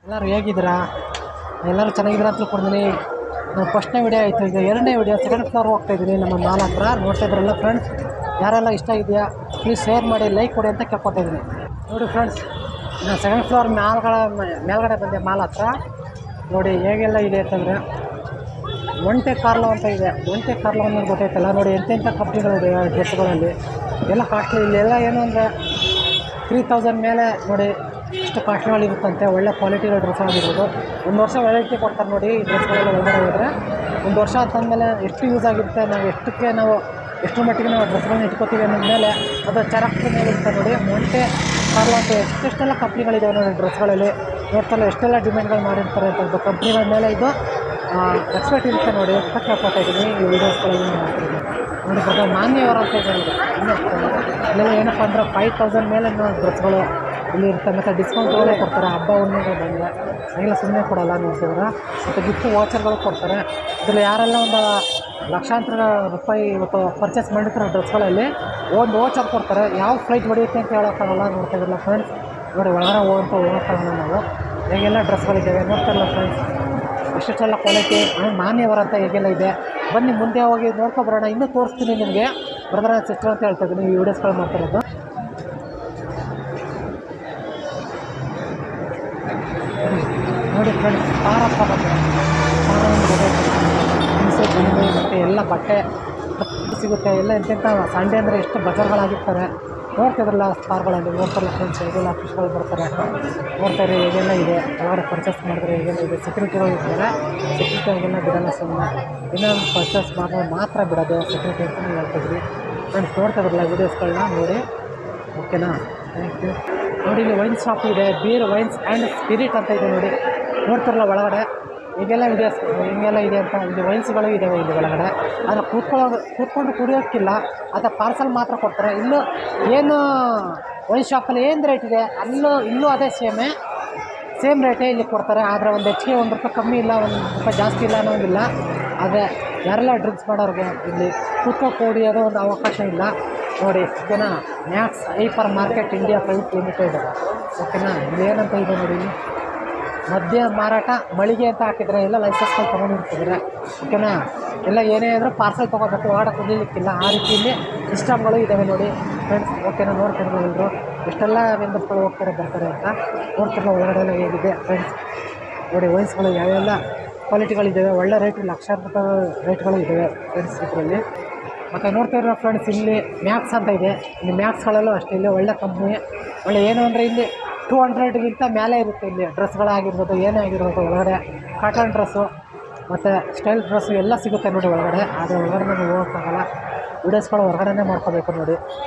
ಎಲ್ಲರೂ ಹೇಗಿದ್ದೀರಾ? ಎಲ್ಲರೂ ಚೆನ್ನಾಗಿದ್ದೀರಾ ಅಂತ ತಿಳ್ಕೊಂಡಿದ್ದೀನಿ. ನಾನು ಫಸ್ಟ್ನೇ ವಿಡಿಯೋ ಆಯಿತು, ಈಗ ಎರಡನೇ ವಿಡಿಯೋ ಸೆಕೆಂಡ್ ಫ್ಲೋರ್ ಹೋಗ್ತಾಯಿದ್ದೀನಿ ನಮ್ಮ ಮಾಲ್ ಹತ್ರ. ನೋಡ್ತಾ ಇದ್ರಲ್ಲ ಫ್ರೆಂಡ್ಸ್, ಯಾರೆಲ್ಲ ಇಷ್ಟ ಇದೆಯಾ ಪ್ಲೀಸ್ ಶೇರ್ ಮಾಡಿ, ಲೈಕ್ ಕೊಡಿ ಅಂತ ಕೇಳ್ಕೊತಾ ಇದ್ದೀನಿ. ನೋಡಿ ಫ್ರೆಂಡ್ಸ್, ನಾನು ಸೆಕೆಂಡ್ ಫ್ಲೋರ್ ಮೇಲ್ಗಡೆ ಬಂದೆ ಮಾಲ್ ಹತ್ರ. ನೋಡಿ ಹೇಗೆಲ್ಲ ಇದೆ ಅಂತಂದರೆ, ಒಂಟೆ ಕಾರ್ಲೋ ಅಂತ ಇದೆ. ಒಂಟೆ ಕಾರ್ಲೋ ಅನ್ನೋದು ಗೊತ್ತಾಯ್ತಲ್ಲ. ನೋಡಿ ಎಂತೆಂಥ ಕಂಪ್ನಿಗಳಿದೆ ಡ್ರೆಸ್ಗಳಲ್ಲಿ, ಎಲ್ಲ ಕಾಸ್ಟ್ಲಿ. ಇಲ್ಲೆಲ್ಲ ಏನು ಅಂದರೆ 3000 ಮೇಲೆ ನೋಡಿ ಇಷ್ಟು ಕಾಸ್ಟ್ಲಿಗಳಿರುತ್ತಂತೆ. ಒಳ್ಳೆ ಕ್ವಾಲಿಟಿಗಳ ಡ್ರೆಸ್ ಆಗಿರ್ಬೋದು. ಒಂದು ವರ್ಷ ವ್ಯಾರಂಟಿ ಕೊಡ್ತಾರೆ ನೋಡಿ ಈ ಡ್ರೆಸ್ಗಳೆಲ್ಲ ಒಳಗಡೆ ಹೋದರೆ. ಒಂದು ವರ್ಷ ಅಂತಂದಮೇಲೆ ಎಷ್ಟು ಯೂಸ್ ಆಗಿರುತ್ತೆ, ನಾವು ಎಷ್ಟರ ಮಟ್ಟಿಗೆ ನಾವು ಡ್ರೆಸ್ಗಳನ್ನ ಇಟ್ಕೋತೀವಿ ಅನ್ನೋದ ಮೇಲೆ ಅದು ಚರಕ್ತಿ ಮೇಲೆ ಇರುತ್ತೆ ನೋಡಿ. ಒಂಟೆ ಕಾರ್ಲೋ ಅಂತ ಎಷ್ಟೆಷ್ಟೆಲ್ಲ ಕಂಪ್ನಿಗಳಿದ್ದಾವೆ ನೋಡಿ ಡ್ರೆಸ್ಗಳಲ್ಲಿ. ನೋಡ್ತಲ್ಲ ಎಷ್ಟೆಲ್ಲ ಡಿಮ್ಯಾಂಡ್ಗಳು ಮಾಡಿರ್ತಾರೆ ಅಂತ ಕಂಪ್ನಿಗಳ ಮೇಲೆ ಇದು ಎಕ್ಸ್ಪೆಕ್ಟ್ ಇರುತ್ತೆ ನೋಡಿ ಅಂತ ಕೇಳ್ಕೊತಾ ಇದ್ದೀನಿ ಈ ವೀಡಿಯೋಸ್ಗಳಲ್ಲಿ ಮಾಡ್ತಿದ್ದೀನಿ. ನೋಡಿ ಬ್ರದರ್, ಮಾನ್ಯವರು ಅಂತ ಇದೆ ನೋಡಿ. ಇಲ್ಲೆಲ್ಲ ಏನಪ್ಪ ಅಂದ್ರೆ 5000 ಮೇಲೆ ಡ್ರೆಸ್ಗಳು ಇಲ್ಲಿ ಇರುತ್ತೆ. ಮತ್ತು ಡಿಸ್ಕೌಂಟ್ಗಳೇ ಕೊಡ್ತಾರೆ ಹಬ್ಬ ಹುಣ್ಣಿಮೆಗಳು ಬಂದರೆ. ಹಾಗೆಲ್ಲ ಸುಮ್ಮನೆ ಕೊಡೋಲ್ಲ ನೋಡ್ತಿದ್ರೆ. ಮತ್ತು ಗಿಫ್ಟ್ ವಾಚರ್ಗಳು ಕೊಡ್ತಾರೆ. ಇದರಲ್ಲಿ ಯಾರೆಲ್ಲ ಒಂದು ಲಕ್ಷಾಂತರ ರೂಪಾಯಿ ಇವತ್ತು ಪರ್ಚೇಸ್ ಮಾಡಿರ್ತಾರೆ ಡ್ರೆಸ್ಗಳಲ್ಲಿ, ಒಂದು ವಾಚರ್ ಕೊಡ್ತಾರೆ. ಯಾವ ಫ್ಲೈಟ್ ಹೊಡೆಯುತ್ತೆ ಅಂತ ಹೇಳೋಕ್ಕಾಗಲ್ಲ. ನೋಡ್ತಾಯಿದ್ರಲ್ಲ ಫ್ರೆಂಡ್ಸ್, ನೋಡಿ ಒಳಗಡೆ ಹೋಗೋಕ್ಕಾಗಲ್ಲ ನಾವು. ಹೇಗೆಲ್ಲ ಡ್ರೆಸ್ಗಳಿದ್ದಾವೆ ನೋಡ್ತಾರಲ್ಲ ಫ್ರೆಂಡ್ಸ್, ಎಷ್ಟೆಷ್ಟೆಲ್ಲ ಕ್ವಾಲಿಟಿ. ಮಾನ್ಯವರ ಅಂತ ಹೇಗೆಲ್ಲ ಇದೆ. ಬನ್ನಿ ಮುಂದೆ ಹೋಗಿ ನೋಡ್ಕೊಬರೋಣ. ಇನ್ನೂ ತೋರಿಸ್ತೀನಿ ನಿಮಗೆ ಬ್ರದರ್ ಆ್ಯಂಡ್ ಸಿಸ್ಟರ್ ಅಂತ ಹೇಳ್ತಾ ಇದ್ದೀನಿ ಈ ವಿಡಿಯೋಸ್ಗಳು ಮಾಡ್ತಿರೋದು. ನೋಡಿ ಫ್ರೆಂಡ್ಸ್, ಪಾರಪ್ಪ ಮತ್ತು ಎಲ್ಲ ಬಟ್ಟೆ ಸಿಗುತ್ತೆ. ಎಲ್ಲ ಎಂತೆಂಥ ಸಂಡೇ ಅಂದರೆ ಎಷ್ಟು ಬಜಾರ್ಗಳಾಗಿರ್ತಾರೆ. ನೋಡ್ತಿದ್ರಲ್ಲ ಸ್ಟಾರ್ಗಳಲ್ಲಿ. ನೋಡ್ತಾರಲ್ಲ ಫ್ರೆಂಡ್ಸ್, ಹೇಗೆಲ್ಲ ಫಿಶ್ಗಳು ಬರ್ತಾರೆ. ನೋಡ್ತಾರೆ ಹೇಗೆಲ್ಲ ಇದೆ. ಯಾರು ಪರ್ಚೇಸ್ ಮಾಡಿದ್ರೆ ಹೇಗೆಲ್ಲ ಇದೆ. ಸೆಕ್ಯೂರಿಟಿಗಳು ಇರ್ತಾರೆ. ಸೆಕ್ಯೂರಿಟಿ ಆಗೆಲ್ಲ ಬಿಡೋಲ್ಲ ಸುಮ್ಮನೆ. ಇನ್ನೊಂದು ಪರ್ಚೇಸ್ ಮಾಡಿದ್ರೆ ಮಾತ್ರ ಬಿಡೋದು ಸೆಕ್ಯೂರಿಟಿ ಅಂತಲೇ ಹೇಳ್ತಿದ್ರಿ ಫ್ರೆಂಡ್ಸ್. ನೋಡ್ತಿದ್ರಲ್ಲ ವೀಡಿಯೋಸ್ಗಳನ್ನ ನೋಡಿ, ಓಕೆನಾ? Thank you. ನೋಡಿ ಇಲ್ಲಿ ವೈನ್ ಶಾಪ್ ಇದೆ, ಬೀರ್ ವೈನ್ಸ್ ಆ್ಯಂಡ್ ಸ್ಪಿರಿಟ್ ಅಂತ ಇದೆ ನೋಡಿ. ನೋಡ್ತಿರಲ್ಲ ಒಳಗಡೆ ಈಗೆಲ್ಲ ವೀಡಿಯೋಸ್ ಹಿಂಗೆಲ್ಲ ಇದೆ ಅಂತ. ಇಲ್ಲಿ ವೈನ್ಸ್ಗಳು ಇದ್ದಾವೆ ಇಲ್ಲಿ ಒಳಗಡೆ. ಆದರೆ ಕೂತ್ಕೊಂಡು ಕುಡಿಯೋಕ್ಕಿಲ್ಲ, ಅಥವಾ ಪಾರ್ಸಲ್ ಮಾತ್ರ ಕೊಡ್ತಾರೆ. ಇಲ್ಲೂ ಏನು ವೈನ್ ಶಾಪಲ್ಲಿ ಏನು ರೇಟ್ ಇದೆ ಇಲ್ಲೂ ಅದೇ ಸೇಮ್ ರೇಟೇ ಇಲ್ಲಿ ಕೊಡ್ತಾರೆ. ಆದರೆ ಒಂದು ಹೆಚ್ಚಿಗೆ ₹1 ಕಮ್ಮಿ ಇಲ್ಲ, ₹1 ಜಾಸ್ತಿ ಇಲ್ಲ ಅನ್ನೋಂಗಿಲ್ಲ. ಆದರೆ ಯಾರೆಲ್ಲ ಡ್ರಿಂಕ್ಸ್ ಮಾಡೋರಿಗೆ ಇಲ್ಲಿ ಕೂತ್ಕೊಂಡು ಕುಡಿಯೋದು ಒಂದು ಅವಕಾಶ ಇಲ್ಲ ನೋಡಿ. ಓಕೆನಾ? Max hypermarket India private limited. ಓಕೆನಾ? ಇಲ್ಲಿ ಏನಂತ ಇದೆ ನೋಡಿ, ಇಲ್ಲಿ ಮದ್ಯ ಮಾರಾಟ ಮಳಿಗೆ ಅಂತ ಹಾಕಿದರೆ ಎಲ್ಲ ಲೈಸೆನ್ಸ್ಗಳು ತೊಗೊಂಡಿರ್ತಿದ್ರೆ. ಓಕೆನಾ? ಎಲ್ಲ ಏನೇ ಆದರೂ ಪಾರ್ಸಲ್ ತೊಗೋಬೇಕು, ಹೊರಗಡೆ ಕುಡಿಲಿಕ್ಕಿಲ್ಲ. ಆ ರೀತಿಯಲ್ಲಿ ಸಿಸ್ಟಮ್ಗಳು ಇದ್ದಾವೆ ನೋಡಿ ಫ್ರೆಂಡ್ಸ್. ಓಕೆನಾ? ನೋಡ್ತಿದ್ರು ಎಲ್ಲರೂ ಎಷ್ಟೆಲ್ಲ ಮೆಂಬರ್ಸ್ಗಳು ಹೋಗ್ತಾರೆ ಬರ್ತಾರೆ ಅಂತ. ನೋಡ್ತಿರಲ್ಲ ಒಳಗಡೆ ಎಲ್ಲ ಹೇಗಿದೆ ಫ್ರೆಂಡ್ಸ್. ನೋಡಿ ವೈನ್ಸ್ಗಳು ಯಾವೆಲ್ಲ ಕ್ವಾಲಿಟಿಗಳಿದ್ದಾವೆ. ಒಳ್ಳೆ ರೇಟ್, ಲಕ್ಷಾಂತರ ರೇಟ್ಗಳು ಇದ್ದಾವೆ ಫ್ರೆಂಡ್ಸ್ ಇದರಲ್ಲಿ. ಮತ್ತು ನೋಡ್ತಿರೋ ಫ್ರೆಂಡ್ಸ್, ಇಲ್ಲಿ ಮ್ಯಾಕ್ಸ್ ಅಂತ ಇದೆ. ಇಲ್ಲಿ ಮ್ಯಾಕ್ಸ್ಗಳಲ್ಲೂ ಅಷ್ಟೇ, ಇಲ್ಲಿ ಒಳ್ಳೆ ಕಂಪ್ನಿ. ಒಳ್ಳೆ ಏನು ಅಂದರೆ ಇಲ್ಲಿ 200ಗಿಂತ ಮೇಲೆ ಇರುತ್ತೆ ಇಲ್ಲಿ ಡ್ರೆಸ್ಗಳಾಗಿರ್ಬೋದು, ಏನೇ ಆಗಿರ್ಬೋದು. ಒಳಗಡೆ ಕಾಟನ್ ಡ್ರೆಸ್ಸು ಮತ್ತು ಸ್ಟೈಲ್ ಡ್ರೆಸ್ಸು ಎಲ್ಲ ಸಿಗುತ್ತೆ ನೋಡಿ ಒಳಗಡೆ. ಆದರೆ ಒಳಗಡೆ ನಮಗೆ ಹೋಗೋಕ್ಕಾಗಲ್ಲ, ವೀಡಿಯೋಸ್ಗಳು ಹೊರಗಡೆ ಮಾಡ್ಕೋಬೇಕು ನೋಡಿ.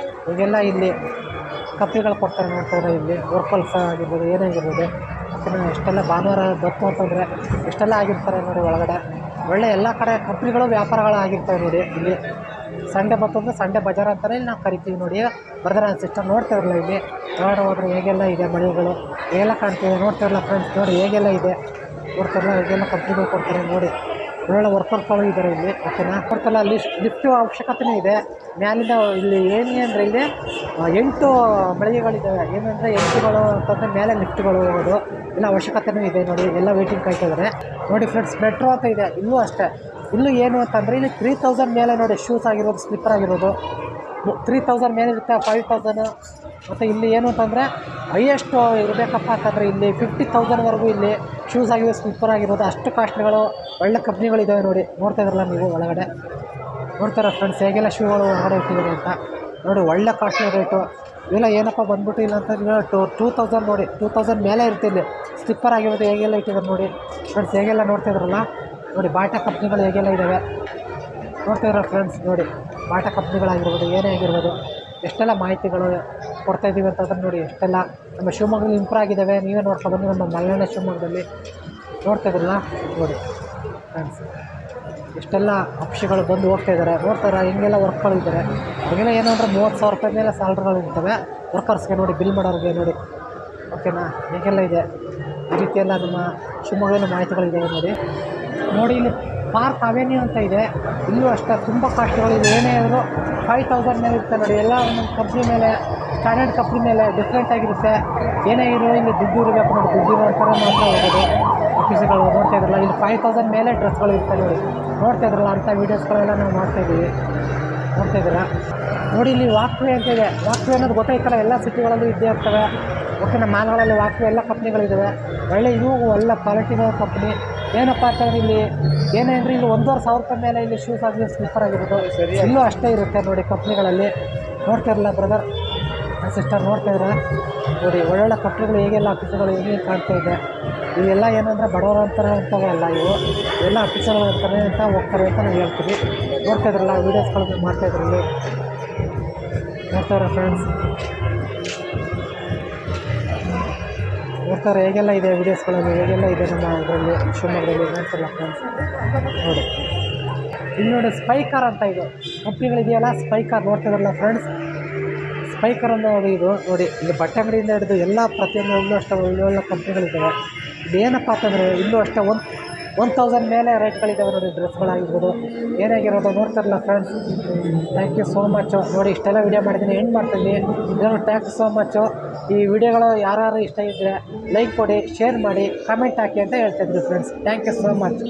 ಈಗೆಲ್ಲ ಇಲ್ಲಿ ಕಂಪ್ನಿಗಳು ಕೊಡ್ತಾರೆ ನೋಡ್ತಾರೆ. ಇಲ್ಲಿ ವರ್ಕಲ್ಸ್ ಆಗಿರ್ಬೋದು, ಏನೇ ಆಗಿರ್ಬೋದು. ಮತ್ತು ಎಷ್ಟೆಲ್ಲ ಭಾನುವಾರ ಬತ್ತು ಅಂತಂದರೆ ಎಷ್ಟೆಲ್ಲ ಆಗಿರ್ತಾರೆ ನೋಡಿ ಒಳಗಡೆ. ಒಳ್ಳೆ ಎಲ್ಲ ಕಡೆ ಕಂಪ್ನಿಗಳು ವ್ಯಾಪಾರಗಳಾಗಿರ್ತವೆ ನೋಡಿ. ಇಲ್ಲಿ ಸಂಡೇ ಬರ್ತಂದ್ರೆ ಸಂಡೇ ಬಜಾರ್ ಅಂತಲೇ ನಾವು ಕರಿತೀವಿ ನೋಡಿ. ಬ್ರದರ್ ಆ್ಯಂಡ್ ಸಿಸ್ಟರ್ ನೋಡ್ತಾಯಿರಲ್ಲ ಇಲ್ಲಿ ಹೊರಗಡೆ ಹೋದರೆ ಹೇಗೆಲ್ಲ ಇದೆ ಮಳಿಗೆಗಳು ಹೇಗೆಲ್ಲ ಕಾಣ್ತೀವಿ. ನೋಡ್ತಾಯಿರಲ್ಲ ಫ್ರೆಂಡ್ಸ್, ನೋಡಿ ಹೇಗೆಲ್ಲ ಇದೆ. ನೋಡ್ತಾರಲ್ಲ ಹೇಗೆಲ್ಲ ಕಂಪ್ನಿಗಳು ಕೊಡ್ತಾರೆ ನೋಡಿ. ಒಳ್ಳೆ ವರ್ಕರ್ಗಳು ಇದ್ದಾರೆ ಇಲ್ಲಿ. ಓಕೆನಾ? ನೋಡ್ತಾರಲ್ಲ ಲಿಫ್ಟ್ ಅವಶ್ಯಕತೆಯೂ ಇದೆ ಮ್ಯಾಲಿಂದ. ಇಲ್ಲಿ ಏನು ಅಂದರೆ ಇಲ್ಲಿ 8 ಮಳಿಗೆಗಳಿದ್ದಾವೆ. ಏನಂದರೆ 8ಗಳು ಅಂತಂದರೆ ಮೇಲೆ ಲಿಫ್ಟ್ಗಳು ಹೋಗೋದು ಎಲ್ಲ ಅವಶ್ಯಕತೆಯೂ ಇದೆ ನೋಡಿ. ಎಲ್ಲ ವೇಟಿಂಗ್ ಕಾಯ್ತಿದ್ದಾರೆ ನೋಡಿ ಫ್ರೆಂಡ್ಸ್. ಮೆಟ್ರೋ ಅಂತ ಇದೆ, ಇಲ್ಲೂ ಅಷ್ಟೇ. ಇಲ್ಲೂ ಏನು ಅಂತಂದರೆ ಇಲ್ಲಿ 3000 ಮೇಲೆ ನೋಡಿ ಶೂಸ್ ಆಗಿರೋದು, ಸ್ಲಿಪ್ಪರ್ ಆಗಿರೋದು 3000 ಮೇಲೆ ಇರುತ್ತೆ, 5000. ಮತ್ತು ಇಲ್ಲಿ ಏನು ಅಂತಂದರೆ ಹೈಯೆಸ್ಟ್ ಇರಬೇಕಪ್ಪ ಅಂತಂದರೆ ಇಲ್ಲಿ 50,000ವರೆಗೂ ಇಲ್ಲಿ ಶೂಸ್ ಆಗಿರೋ, ಸ್ಲಿಪ್ಪರ್ ಆಗಿರೋದು. ಅಷ್ಟು ಕಾಸ್ಟ್ಲಿಗಳು ಒಳ್ಳೆ ಕಂಪ್ನಿಗಳಿದ್ದಾವೆ ನೋಡಿ. ನೋಡ್ತಾಯಿದ್ರಲ್ಲ ನೀವು ಒಳಗಡೆ. ನೋಡ್ತಾರ ಫ್ರೆಂಡ್ಸ್ ಹೇಗೆಲ್ಲ ಶೂಗಳು ಹೊರಗಡೆ ಇಟ್ಟಿದ್ದಾರೆ ಅಂತ ನೋಡಿ. ಒಳ್ಳೆ ಕಾಸ್ಟ್ಲಿ ರೇಟು ಇವೆಲ್ಲ. ಏನಪ್ಪ ಬಂದ್ಬಿಟ್ಟು ಇಲ್ಲ ಅಂತಂದರೆ 2000 ನೋಡಿ, 2000 ಮೇಲೆ ಇರುತ್ತೆ ಇಲ್ಲಿ ಸ್ಲಿಪ್ಪರ್ ಆಗಿರೋದು. ಹೇಗೆಲ್ಲ ಇಟ್ಟಿದ್ದಾರೆ ನೋಡಿ ಫ್ರೆಂಡ್ಸ್. ಹೇಗೆಲ್ಲ ನೋಡ್ತಾಯಿದ್ರಲ್ಲ ನೋಡಿ. ಬಾಟಾ ಕಂಪ್ನಿಗಳು ಹೇಗೆಲ್ಲ ಇದ್ದಾವೆ ನೋಡ್ತಾಯಿರೋ ಫ್ರೆಂಡ್ಸ್. ನೋಡಿ ಬಾಟಾ ಕಂಪ್ನಿಗಳಾಗಿರ್ಬೋದು, ಏನೇ ಆಗಿರ್ಬೋದು, ಎಷ್ಟೆಲ್ಲ ಮಾಹಿತಿಗಳು ಕೊಡ್ತಾಯಿದ್ದೀವಿ ಅಂತಂದ್ರೆ ನೋಡಿ. ಎಷ್ಟೆಲ್ಲ ನಮ್ಮ ಶಿವಮೊಗ್ಗದಲ್ಲಿ ಇಂಪ್ರೂವ್ ಆಗಿದ್ದಾವೆ. ನೀವೇ ನೋಡ್ಕೊಬನ್ನಿ ನಮ್ಮ ಮಲೆನಾಡು ಶಿವಮೊಗ್ಗದಲ್ಲಿ. ನೋಡ್ತಾಯಿದ್ರಲ್ಲ ನೋಡಿ ಫ್ರೆಂಡ್ಸ್, ಎಷ್ಟೆಲ್ಲ ಅಂಶಗಳು ಬಂದು ಹೋಗ್ತಾಯಿದ್ದಾರೆ. ನೋಡ್ತಾರೆ ಹಿಂಗೆಲ್ಲ ವರ್ಕ್ಗಳಿದ್ದಾರೆ. ಅವ್ರಿಗೆಲ್ಲ ಏನು ಅಂದರೆ 30,000 ಮೇಲೆ ಸ್ಯಾಲ್ರಿಗಳು ಇರ್ತವೆ ವರ್ಕರ್ಸ್ಗೆ ನೋಡಿ, ಬಿಲ್ ಮಾಡೋರಿಗೆ ನೋಡಿ. ಓಕೆನಾ? ಹೇಗೆಲ್ಲ ಇದೆ ಈ ರೀತಿಯೆಲ್ಲ ನಮ್ಮ ಶಿವಮೊಗ್ಗದಲ್ಲಿ ಮಾಹಿತಿಗಳಿದ್ದಾವೆ ನೋಡಿ. ನೋಡಿ ಇಲ್ಲಿ ಪಾರ್ಕ್ ಅವೆನ್ಯೂ ಅಂತ ಇದೆ. ಇಲ್ಲೂ ಅಷ್ಟೇ ತುಂಬ ಕಾಸ್ಟ್ಗಳು. ಇಲ್ಲಿ ಏನೇ ಆದರೂ 5000 ಮೇಲೆ ಇರುತ್ತೆ ನೋಡಿ. ಎಲ್ಲ ಒಂದೊಂದು ಕಂಪ್ನಿ ಮೇಲೆ ಸ್ಟ್ಯಾಂಡರ್ಡ್ ಕಂಪ್ನಿ ಮೇಲೆ ಡಿಫ್ರೆಂಟ್ ಆಗಿರುತ್ತೆ. ಏನೇ ಇರೋ ಇಲ್ಲಿ ದುಡ್ಡು ಇರಬೇಕು ನೋಡಿ, ದುಡ್ಡು ಇರೋ ಥರ ಮಾತ್ರ ಹೋಗೋದು ಆಫೀಸ್ಗಳು. ನೋಡ್ತಾ ಇದ್ರಲ್ಲ ಇಲ್ಲಿ 5000 ಮೇಲೆ ಡ್ರೆಸ್ಗಳು ಇರ್ತವೆ ನೋಡಿ, ನೋಡ್ತಾ ಇದ್ರಲ್ಲ ಅಂಥ ವೀಡಿಯೋಸ್ಗಳೆಲ್ಲ ನಾವು ಮಾಡ್ತಾಯಿದ್ದೀವಿ. ನೋಡ್ತಾ ಇದ್ದೀರಾ ನೋಡಿ, ಇಲ್ಲಿ ವಾಕ್ವೇ ಅಂತ ಇದೆ. ವಾಕ್ವೇ ಅನ್ನೋದು ಗೊತ್ತಾಯ್ತಲ್ಲ, ಎಲ್ಲ ಸಿಟಿಗಳಲ್ಲೂ ಇದ್ದೇ ಇರ್ತವೆ. ಓಕೆನಾ, ಮಾಲ್ಗಳಲ್ಲಿ ವಾಕ್ವೇ ಎಲ್ಲ ಕಂಪ್ನಿಗಳಿದ್ದಾವೆ. ಒಳ್ಳೆ ಇವು ಎಲ್ಲ ಕ್ವಾಲಿಟಿಗಳ ಕಂಪ್ನಿ. ಏನಪ್ಪ ಅಂತಂದ್ರೆ ಇಲ್ಲಿ ಏನೇ ಅಂದರೆ ಇಲ್ಲಿ 1500 ಮೇಲೆ ಇಲ್ಲಿ ಶೂಸ್ ಆಗಿ ಸ್ಲೀಪರ್ ಆಗಿರೋದು ಇಲ್ಲೂ ಅಷ್ಟೇ ಇರುತ್ತೆ ನೋಡಿ ಕಂಪ್ನಿಗಳಲ್ಲಿ. ನೋಡ್ತಾ ಇರಲ್ಲ ಬ್ರದರ್ ಸಿಸ್ಟರ್, ನೋಡ್ತಾ ಇದ್ರೆ ನೋಡಿ ಒಳ್ಳೊಳ್ಳೆ ಕಂಪ್ನಿಗಳು ಹೇಗೆಲ್ಲ ಆಫೀಸ್ಗಳು ಹೇಗೆ ಕಾಣ್ತಾ ಇದೆ. ಇವೆಲ್ಲ ಏನಂದರೆ ಬಡವರ ಅಂತಾರೆ ಅಂತವೇ ಅಲ್ಲ, ಇವು ಎಲ್ಲ ಆಫೀಸ್ಗಳು ಇರ್ತಾರೆ ಅಂತ ಹೋಗ್ತಾರೆ ಅಂತ ನಾವು ಹೇಳ್ತೀವಿ. ನೋಡ್ತಾ ಇದ್ರಲ್ಲ ವೀಡಿಯೋಸ್ಗಳು ಮಾಡ್ತಾಯಿದ್ರಲ್ಲಿ, ನೋಡ್ತಾರೆ ಫ್ರೆಂಡ್ಸ್, ನೋಡ್ತಾರೆ ಹೇಗೆಲ್ಲ ಇದೆ ವೀಡಿಯೋಸ್ಗಳಲ್ಲಿ, ಹೇಗೆಲ್ಲ ಇದೆ ನಮ್ಮ ಇದರಲ್ಲಿ ಶಿವಮೊಗ್ಗದಲ್ಲಿ. ನೋಡ್ತಿಲ್ಲ ಫ್ರೆಂಡ್ಸ್ ನೋಡಿ, ಇಲ್ಲಿ ನೋಡಿ ಸ್ಪೈಕರ್ ಅಂತ ಇದು ಕಂಪ್ನಿಗಳಿದೆಯಲ್ಲ, ಸ್ಪೈಕರ್ ನೋಡ್ತಿದ್ರಲ್ಲ ಫ್ರೆಂಡ್ಸ್, ಸ್ಪೈಕರ್ ಅನ್ನೋ ಇದು ನೋಡಿ. ಇಲ್ಲಿ ಬಟ್ಟೆ ಅಂಗಡಿಯಿಂದ ಹಿಡಿದು ಎಲ್ಲ ಪ್ರತಿಯೊಂದು ಇಲ್ಲೂ ಅಷ್ಟೇ ಒಳ್ಳೊಳ್ಳೆ ಕಂಪ್ನಿಗಳಿದ್ದಾವೆ. ಇಲ್ಲಿ ಏನಪ್ಪ ಅಂತಂದರೆ ಇಲ್ಲೂ ಅಷ್ಟೇ 1000 ಮೇಲೆ ರೇಟ್ಗಳಿದ್ದಾವೆ ನೋಡಿ, ಡ್ರೆಸ್ಗಳಾಗಿರ್ಬೋದು ಏನಾಗಿರೋದು. ನೋಡ್ತಿರಲ್ಲ ಫ್ರೆಂಡ್ಸ್, ಥ್ಯಾಂಕ್ ಯು ಸೋ ಮಚ್ಚು. ನೋಡಿ ಇಷ್ಟೆಲ್ಲ ವೀಡಿಯೋ ಮಾಡಿದ್ದೀನಿ, ಎಂಡ್ ಮಾಡ್ತೀನಿ. ಇದನ್ನು ಥ್ಯಾಂಕ್ ಯು ಸೋ ಮಚ್ಚು. ಈ ವಿಡಿಯೋಗಳು ಯಾರು ಇಷ್ಟ ಇದ್ದರೆ ಲೈಕ್ ಕೊಡಿ, ಶೇರ್ ಮಾಡಿ, ಕಮೆಂಟ್ ಹಾಕಿ ಅಂತ ಹೇಳ್ತಾಯಿದ್ವಿ friends. Thank you so much.